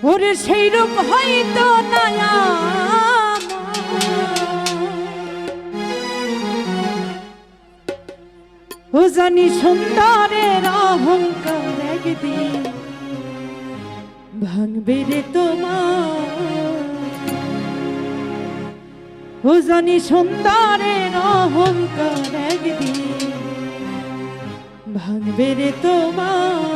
ওরে সেই রূপ হয়তো নায়া ও জানি সুন্দরের অহংকার একদিন ভাঙবে রে তোমার ও জানি সুন্দরের অহংকার একদিন ভাঙবে রে তোমার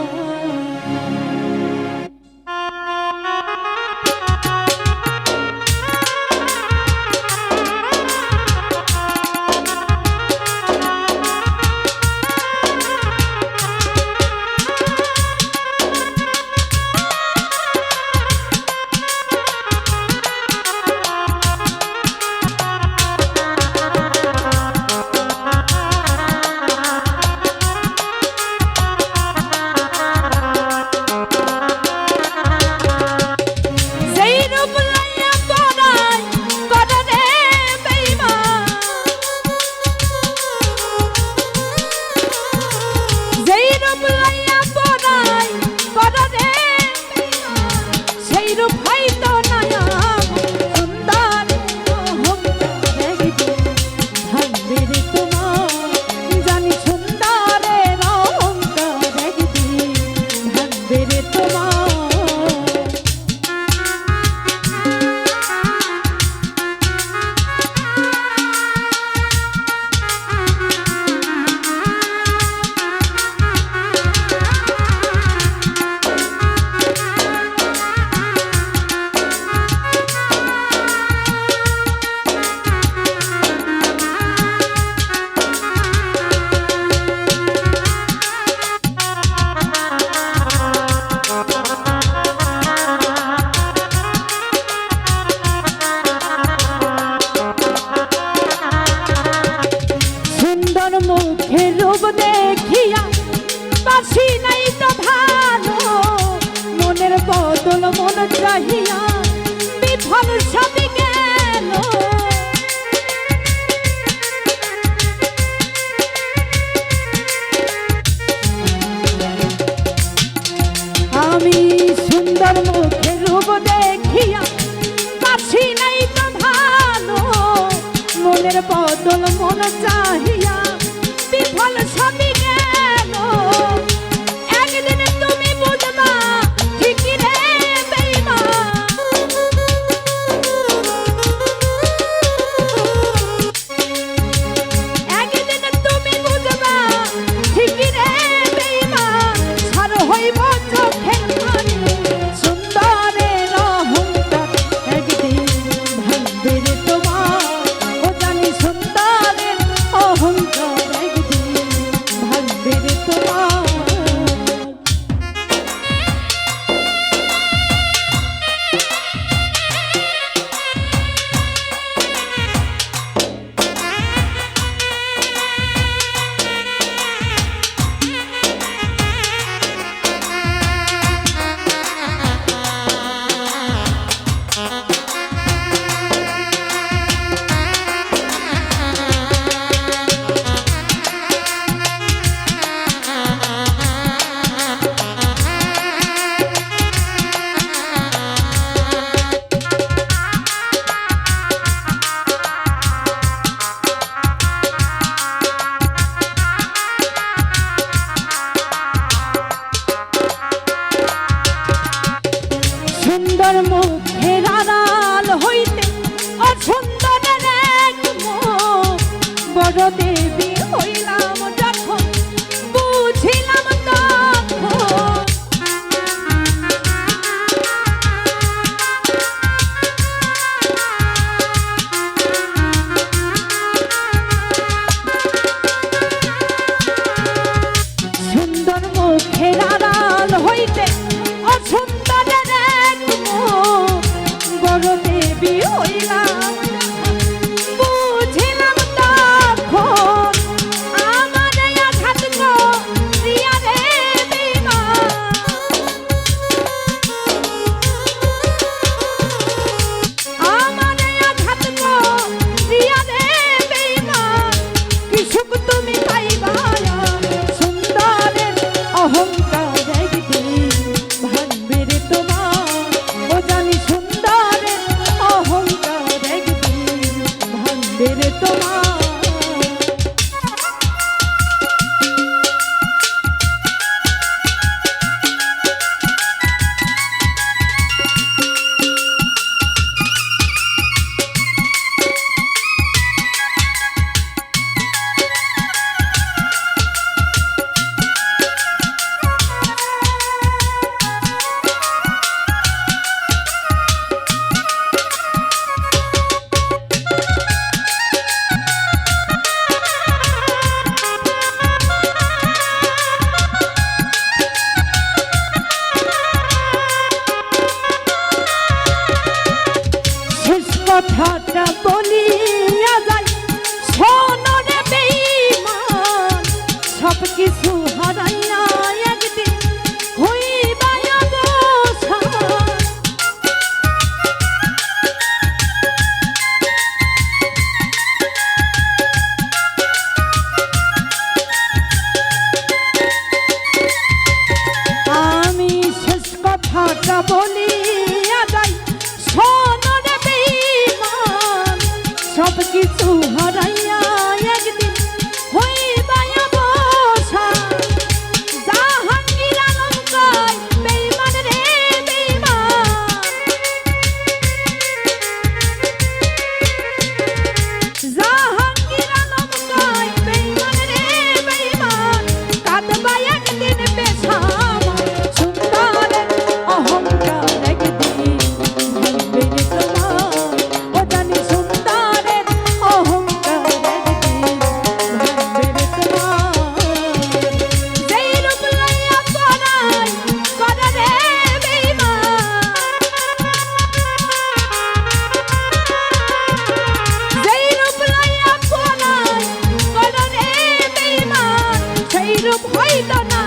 মুখের রূপ দেখিয়া বাসি নাই তো ভালো মনের বদল মন চাহিয়া বিফল সবই গেল আমি সুন্দর মুখের রূপ দেখিয়া বাসি নাই তো ভালো মনের বদল মন চাহিয়া বিফল সবই গেল একদিন তুমি বুঝবা ঠিকই রে বেঈমান একদিন তুমি বুঝবা ঠিকই রে বেঈমান সার হইব চোখের পানি সুন্দরের অহংকার একদিন ভাঙবে রে তোমার ও জানি সুন্দরের অহংকার সুন্দর মুখের আড়াল হইতে অসুন্দরের এক মুখ বড় দেবী হইলাম যখন বুঝিলাম তখন সুন্দর মুখের আড়াল হইতে অসুন্দরের এক মুখ কথা বলিয়া যাই সোনরে বেঈমান সব কিছু হারাইয়া একদিন হইবা অবসান জাহাঙ্গীর আলম কয় বেঈমান রে বেঈমান জাহাঙ্গীর আলম কয় বেঈমান রে বেঈমান কাঁদবা একদিন বেশামা সুন্দরের অহংকার একদিন ভাঙবে রে তোমার ও জানি সুন্দরের অহংকার একদিন ভাঙবে রে তোমার যেই রূপ লইয়া পরাই করে রে বেঈমান যেই রূপ লইয়া পরাই করে রে বেঈমান সেই রূপ হইতো না